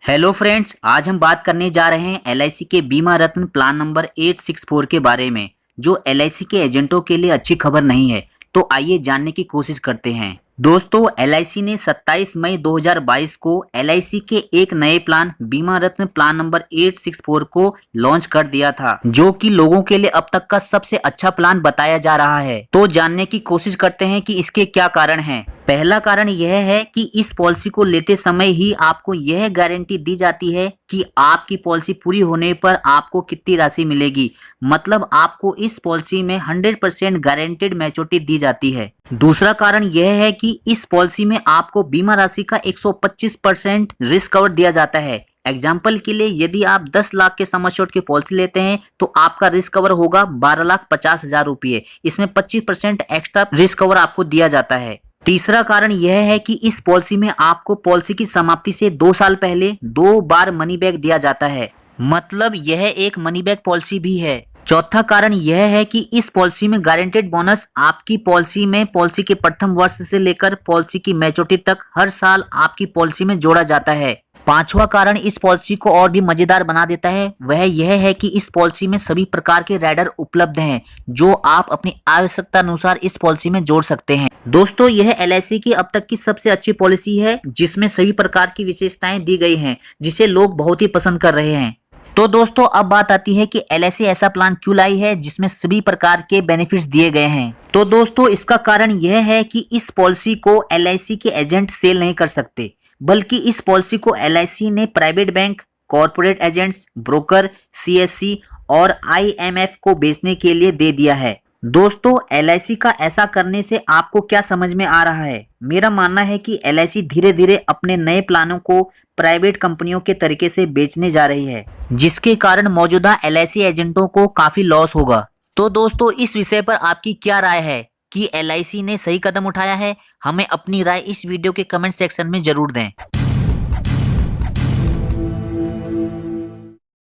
Hello friends, आज हम बात करने जा रहे हैं एलआईसी के बीमा रत्न प्लान नंबर 864 के बारे में, जो एलआईसी के एजेंटों के लिए अच्छी खबर नहीं है। तो आइए जानने की कोशिश करते हैं। दोस्तों, एलआईसी ने 27 मई 2022 को एलआईसी के एक नए प्लान बीमा रत्न प्लान नंबर 864 को लॉन्च कर दिया था, जो कि लोगों के लिए अब तक का सबसे अच्छा प्लान बताया जा रहा है। तो जानने की कोशिश करते हैं कि इसके क्या कारण हैं। पहला कारण यह है कि इस पॉलिसी को लेते समय ही आपको यह गारंटी दी जाती है कि आपकी पॉलिसी पूरी होने पर आपको कितनी राशि मिलेगी। मतलब आपको इस पॉलिसी में 100% गारंटेड मैच्योरिटी दी जाती है। दूसरा कारण यह है कि इस पॉलिसी में आपको बीमा राशि का 125% रिस्क कवर दिया जाता है। एग्जाम्पल के लिए, यदि आप 10 लाख के सम एश्योर्ड की पॉलिसी लेते हैं तो आपका रिस्क कवर होगा 12,50,000 रुपये। इसमें 25% एक्स्ट्रा रिस्क कवर आपको दिया जाता है। तीसरा कारण यह है कि इस पॉलिसी में आपको पॉलिसी की समाप्ति से 2 साल पहले 2 बार मनी बैक दिया जाता है। मतलब यह एक मनी बैक पॉलिसी भी है। चौथा कारण यह है कि इस पॉलिसी में गारंटेड बोनस आपकी पॉलिसी में पॉलिसी के प्रथम वर्ष से लेकर पॉलिसी की मैच्योरिटी तक हर साल आपकी पॉलिसी में जोड़ा जाता है। पांचवा कारण इस पॉलिसी को और भी मजेदार बना देता है, वह यह है कि इस पॉलिसी में सभी प्रकार के राइडर उपलब्ध हैं, जो आप अपनी आवश्यकता अनुसार इस पॉलिसी में जोड़ सकते हैं। दोस्तों, यह एलआईसी की अब तक की सबसे अच्छी पॉलिसी है, जिसमें सभी प्रकार की विशेषताएं दी गई हैं, जिसे लोग बहुत ही पसंद कर रहे हैं। तो दोस्तों, अब बात आती है कि एलआईसी ऐसा प्लान क्यों लाई है जिसमें सभी प्रकार के बेनिफिट्स दिए गए हैं। तो दोस्तों, इसका कारण यह है कि इस पॉलिसी को एलआईसी के एजेंट सेल नहीं कर सकते, बल्कि इस पॉलिसी को एलआईसी ने private bank, corporate agents, broker, CSC और आईएमएफ को बेचने के लिए दे दिया है। दोस्तों, एलआईसी का ऐसा करने से आपको क्या समझ में आ रहा है? मेरा मानना है कि एलआईसी धीरे धीरे अपने नए प्लानों को प्राइवेट कंपनियों के तरीके से बेचने जा रही है, जिसके कारण मौजूदा एलआईसी एजेंटों को काफी लॉस होगा। तो दोस्तों, इस विषय पर आपकी क्या राय है कि एलआईसी ने सही कदम उठाया है? हमें अपनी राय इस वीडियो के कमेंट सेक्शन में जरूर दें।